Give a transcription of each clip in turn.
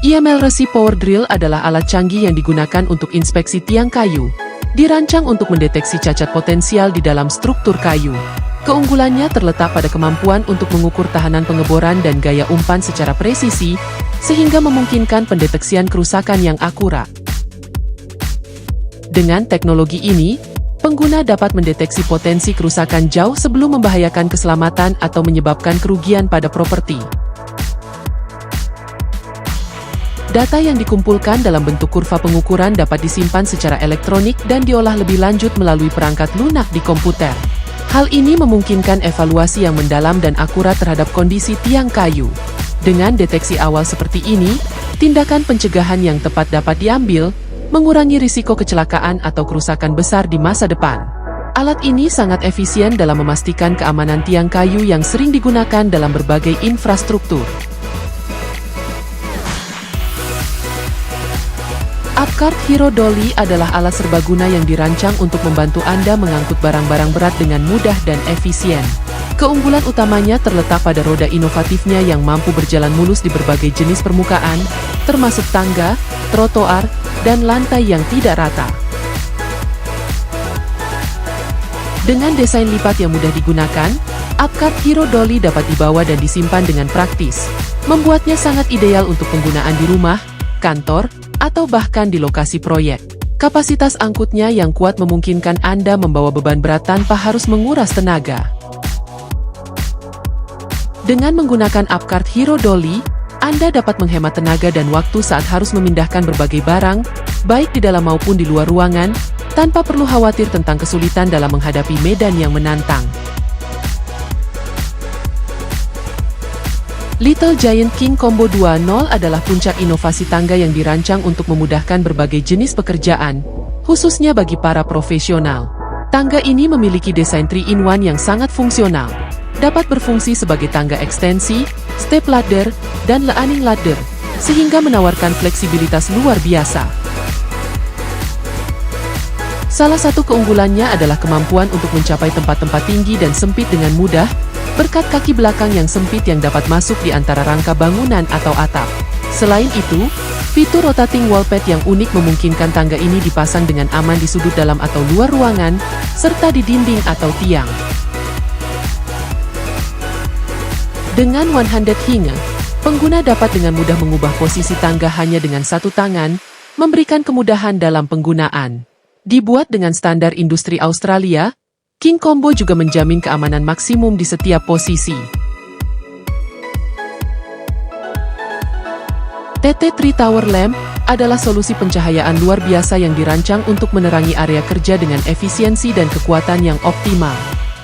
EML Resi Power Drill adalah alat canggih yang digunakan untuk inspeksi tiang kayu. Dirancang untuk mendeteksi cacat potensial di dalam struktur kayu. Keunggulannya terletak pada kemampuan untuk mengukur tahanan pengeboran dan gaya umpan secara presisi, sehingga memungkinkan pendeteksian kerusakan yang akurat. Dengan teknologi ini, pengguna dapat mendeteksi potensi kerusakan jauh sebelum membahayakan keselamatan atau menyebabkan kerugian pada properti. Data yang dikumpulkan dalam bentuk kurva pengukuran dapat disimpan secara elektronik dan diolah lebih lanjut melalui perangkat lunak di komputer. Hal ini memungkinkan evaluasi yang mendalam dan akurat terhadap kondisi tiang kayu. Dengan deteksi awal seperti ini, tindakan pencegahan yang tepat dapat diambil, mengurangi risiko kecelakaan atau kerusakan besar di masa depan. Alat ini sangat efisien dalam memastikan keamanan tiang kayu yang sering digunakan dalam berbagai infrastruktur. Upcart Hero Dolly adalah alat serbaguna yang dirancang untuk membantu Anda mengangkut barang-barang berat dengan mudah dan efisien. Keunggulan utamanya terletak pada roda inovatifnya yang mampu berjalan mulus di berbagai jenis permukaan, termasuk tangga, trotoar, dan lantai yang tidak rata. Dengan desain lipat yang mudah digunakan, Upcart Hero Dolly dapat dibawa dan disimpan dengan praktis, membuatnya sangat ideal untuk penggunaan di rumah, kantor, atau bahkan di lokasi proyek. Kapasitas angkutnya yang kuat memungkinkan Anda membawa beban berat tanpa harus menguras tenaga. Dengan menggunakan Upcart Hero Dolly, Anda dapat menghemat tenaga dan waktu saat harus memindahkan berbagai barang, baik di dalam maupun di luar ruangan, tanpa perlu khawatir tentang kesulitan dalam menghadapi medan yang menantang. Little Giant King Combo 2.0 adalah puncak inovasi tangga yang dirancang untuk memudahkan berbagai jenis pekerjaan, khususnya bagi para profesional. Tangga ini memiliki desain 3-in-1 yang sangat fungsional. Dapat berfungsi sebagai tangga ekstensi, step ladder, dan leaning ladder, sehingga menawarkan fleksibilitas luar biasa. Salah satu keunggulannya adalah kemampuan untuk mencapai tempat-tempat tinggi dan sempit dengan mudah, berkat kaki belakang yang sempit yang dapat masuk di antara rangka bangunan atau atap. Selain itu, fitur rotating wall pad yang unik memungkinkan tangga ini dipasang dengan aman di sudut dalam atau luar ruangan, serta di dinding atau tiang. Dengan one-handed hinge, pengguna dapat dengan mudah mengubah posisi tangga hanya dengan satu tangan, memberikan kemudahan dalam penggunaan. Dibuat dengan standar industri Australia, King Combo juga menjamin keamanan maksimum di setiap posisi. TT3 Tower Lamp adalah solusi pencahayaan luar biasa yang dirancang untuk menerangi area kerja dengan efisiensi dan kekuatan yang optimal.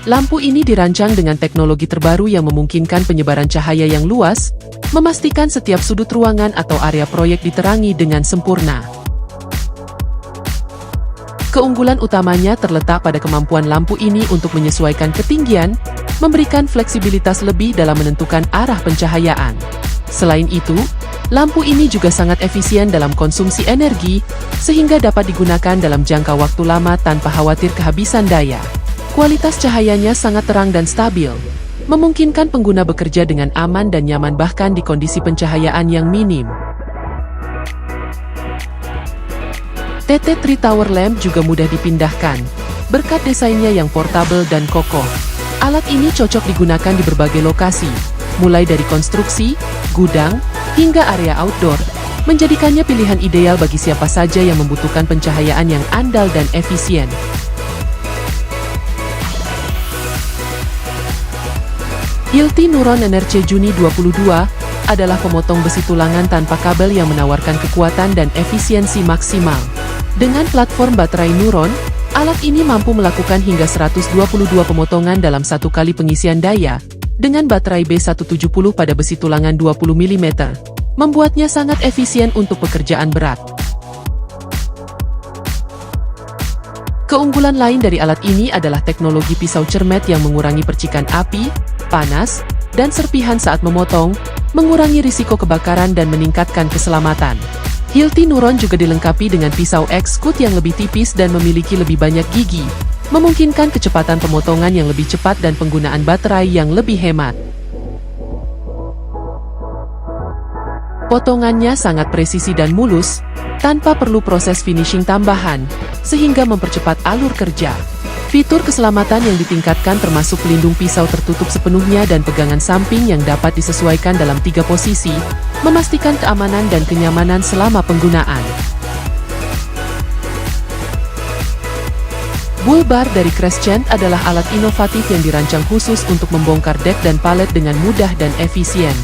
Lampu ini dirancang dengan teknologi terbaru yang memungkinkan penyebaran cahaya yang luas, memastikan setiap sudut ruangan atau area proyek diterangi dengan sempurna. Keunggulan utamanya terletak pada kemampuan lampu ini untuk menyesuaikan ketinggian, memberikan fleksibilitas lebih dalam menentukan arah pencahayaan. Selain itu, lampu ini juga sangat efisien dalam konsumsi energi, sehingga dapat digunakan dalam jangka waktu lama tanpa khawatir kehabisan daya. Kualitas cahayanya sangat terang dan stabil, memungkinkan pengguna bekerja dengan aman dan nyaman bahkan di kondisi pencahayaan yang minim. TT3 Tower Lamp juga mudah dipindahkan, berkat desainnya yang portable dan kokoh. Alat ini cocok digunakan di berbagai lokasi, mulai dari konstruksi, gudang, hingga area outdoor, menjadikannya pilihan ideal bagi siapa saja yang membutuhkan pencahayaan yang andal dan efisien. Hilti Neuron Energy Juni 22 adalah pemotong besi tulangan tanpa kabel yang menawarkan kekuatan dan efisiensi maksimal. Dengan platform baterai Neuron, alat ini mampu melakukan hingga 122 pemotongan dalam satu kali pengisian daya, dengan baterai B170 pada besi tulangan 20 mm, membuatnya sangat efisien untuk pekerjaan berat. Keunggulan lain dari alat ini adalah teknologi pisau cermet yang mengurangi percikan api, panas, dan serpihan saat memotong, mengurangi risiko kebakaran dan meningkatkan keselamatan. Hilti Neuron juga dilengkapi dengan pisau X-Cut yang lebih tipis dan memiliki lebih banyak gigi, memungkinkan kecepatan pemotongan yang lebih cepat dan penggunaan baterai yang lebih hemat. Potongannya sangat presisi dan mulus, tanpa perlu proses finishing tambahan, sehingga mempercepat alur kerja. Fitur keselamatan yang ditingkatkan termasuk pelindung pisau tertutup sepenuhnya dan pegangan samping yang dapat disesuaikan dalam 3 posisi, memastikan keamanan dan kenyamanan selama penggunaan. Bull bar dari Crescent adalah alat inovatif yang dirancang khusus untuk membongkar dek dan palet dengan mudah dan efisien.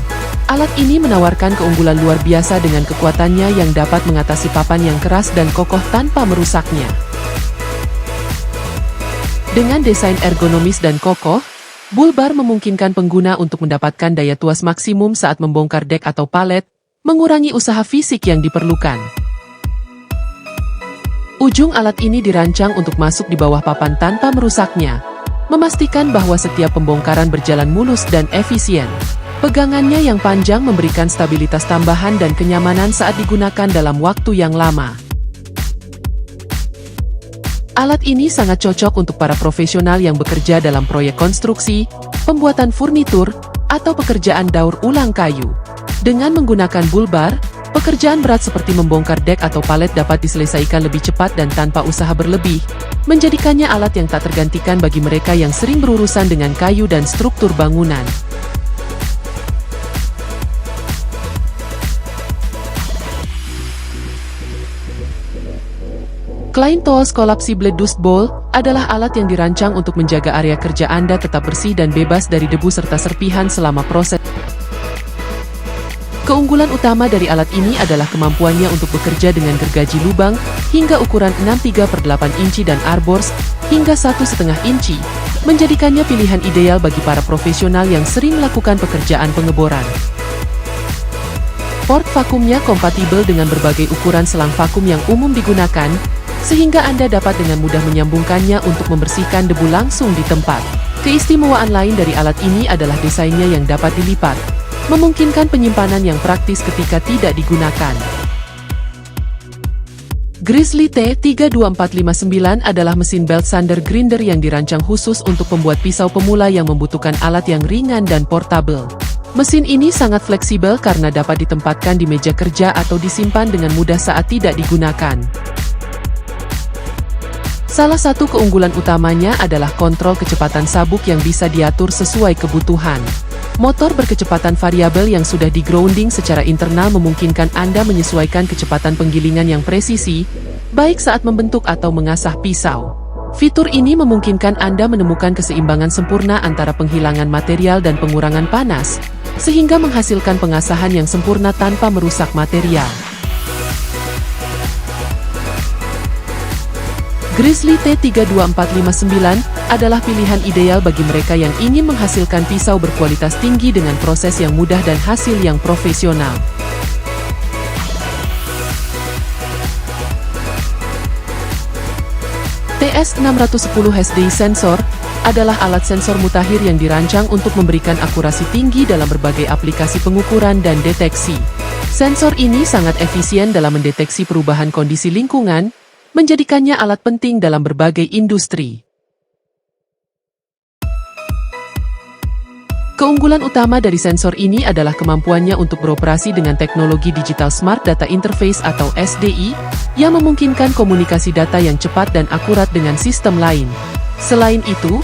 Alat ini menawarkan keunggulan luar biasa dengan kekuatannya yang dapat mengatasi papan yang keras dan kokoh tanpa merusaknya. Dengan desain ergonomis dan kokoh, Bull bar memungkinkan pengguna untuk mendapatkan daya tuas maksimum saat membongkar dek atau palet, mengurangi usaha fisik yang diperlukan. Ujung alat ini dirancang untuk masuk di bawah papan tanpa merusaknya, memastikan bahwa setiap pembongkaran berjalan mulus dan efisien. Pegangannya yang panjang memberikan stabilitas tambahan dan kenyamanan saat digunakan dalam waktu yang lama. Alat ini sangat cocok untuk para profesional yang bekerja dalam proyek konstruksi, pembuatan furnitur, atau pekerjaan daur ulang kayu. Dengan menggunakan bull bar, pekerjaan berat seperti membongkar dek atau palet dapat diselesaikan lebih cepat dan tanpa usaha berlebih, menjadikannya alat yang tak tergantikan bagi mereka yang sering berurusan dengan kayu dan struktur bangunan. Klein Tools Collapsible Dust Bowl adalah alat yang dirancang untuk menjaga area kerja Anda tetap bersih dan bebas dari debu serta serpihan selama proses. Keunggulan utama dari alat ini adalah kemampuannya untuk bekerja dengan gergaji lubang hingga ukuran 6,3/8 inci dan arbors hingga 1,5 inci, menjadikannya pilihan ideal bagi para profesional yang sering melakukan pekerjaan pengeboran. Port vakumnya kompatibel dengan berbagai ukuran selang vakum yang umum digunakan, sehingga Anda dapat dengan mudah menyambungkannya untuk membersihkan debu langsung di tempat. Keistimewaan lain dari alat ini adalah desainnya yang dapat dilipat, memungkinkan penyimpanan yang praktis ketika tidak digunakan. Grizzly T32459 adalah mesin belt sander grinder yang dirancang khusus untuk pembuat pisau pemula yang membutuhkan alat yang ringan dan portable. Mesin ini sangat fleksibel karena dapat ditempatkan di meja kerja atau disimpan dengan mudah saat tidak digunakan. Salah satu keunggulan utamanya adalah kontrol kecepatan sabuk yang bisa diatur sesuai kebutuhan. Motor berkecepatan variabel yang sudah di-grounding secara internal memungkinkan Anda menyesuaikan kecepatan penggilingan yang presisi, baik saat membentuk atau mengasah pisau. Fitur ini memungkinkan Anda menemukan keseimbangan sempurna antara penghilangan material dan pengurangan panas, sehingga menghasilkan pengasahan yang sempurna tanpa merusak material. Grizzly T32459 adalah pilihan ideal bagi mereka yang ingin menghasilkan pisau berkualitas tinggi dengan proses yang mudah dan hasil yang profesional. TS610 HD Sensor adalah alat sensor mutakhir yang dirancang untuk memberikan akurasi tinggi dalam berbagai aplikasi pengukuran dan deteksi. Sensor ini sangat efisien dalam mendeteksi perubahan kondisi lingkungan, menjadikannya alat penting dalam berbagai industri. Keunggulan utama dari sensor ini adalah kemampuannya untuk beroperasi dengan teknologi Digital Smart Data Interface atau SDI, yang memungkinkan komunikasi data yang cepat dan akurat dengan sistem lain. Selain itu,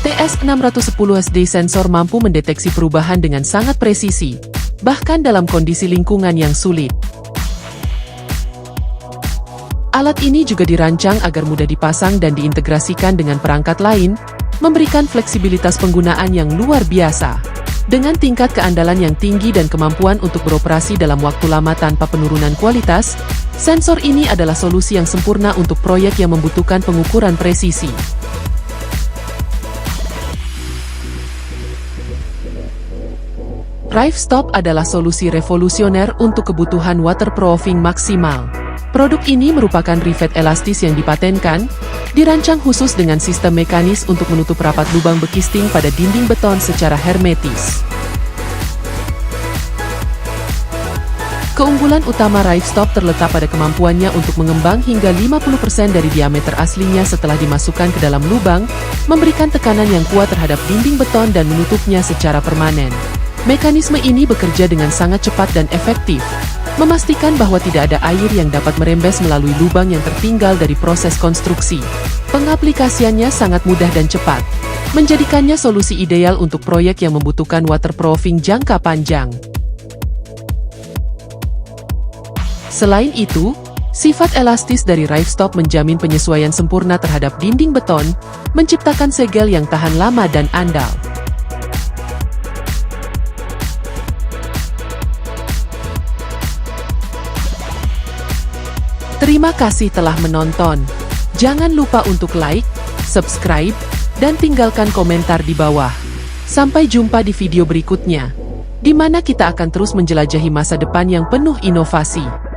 TS610 HD sensor mampu mendeteksi perubahan dengan sangat presisi, bahkan dalam kondisi lingkungan yang sulit. Alat ini juga dirancang agar mudah dipasang dan diintegrasikan dengan perangkat lain, memberikan fleksibilitas penggunaan yang luar biasa. Dengan tingkat keandalan yang tinggi dan kemampuan untuk beroperasi dalam waktu lama tanpa penurunan kualitas, sensor ini adalah solusi yang sempurna untuk proyek yang membutuhkan pengukuran presisi. Rivestop adalah solusi revolusioner untuk kebutuhan waterproofing maksimal. Produk ini merupakan rivet elastis yang dipatenkan, dirancang khusus dengan sistem mekanis untuk menutup rapat lubang bekisting pada dinding beton secara hermetis. Keunggulan utama Rivestop terletak pada kemampuannya untuk mengembang hingga 50% dari diameter aslinya setelah dimasukkan ke dalam lubang, memberikan tekanan yang kuat terhadap dinding beton dan menutupnya secara permanen. Mekanisme ini bekerja dengan sangat cepat dan efektif, memastikan bahwa tidak ada air yang dapat merembes melalui lubang yang tertinggal dari proses konstruksi. Pengaplikasiannya sangat mudah dan cepat, menjadikannya solusi ideal untuk proyek yang membutuhkan waterproofing jangka panjang. Selain itu, sifat elastis dari ripestop menjamin penyesuaian sempurna terhadap dinding beton, menciptakan segel yang tahan lama dan andal. Terima kasih telah menonton. Jangan lupa untuk like, subscribe, dan tinggalkan komentar di bawah. Sampai jumpa di video berikutnya, di mana kita akan terus menjelajahi masa depan yang penuh inovasi.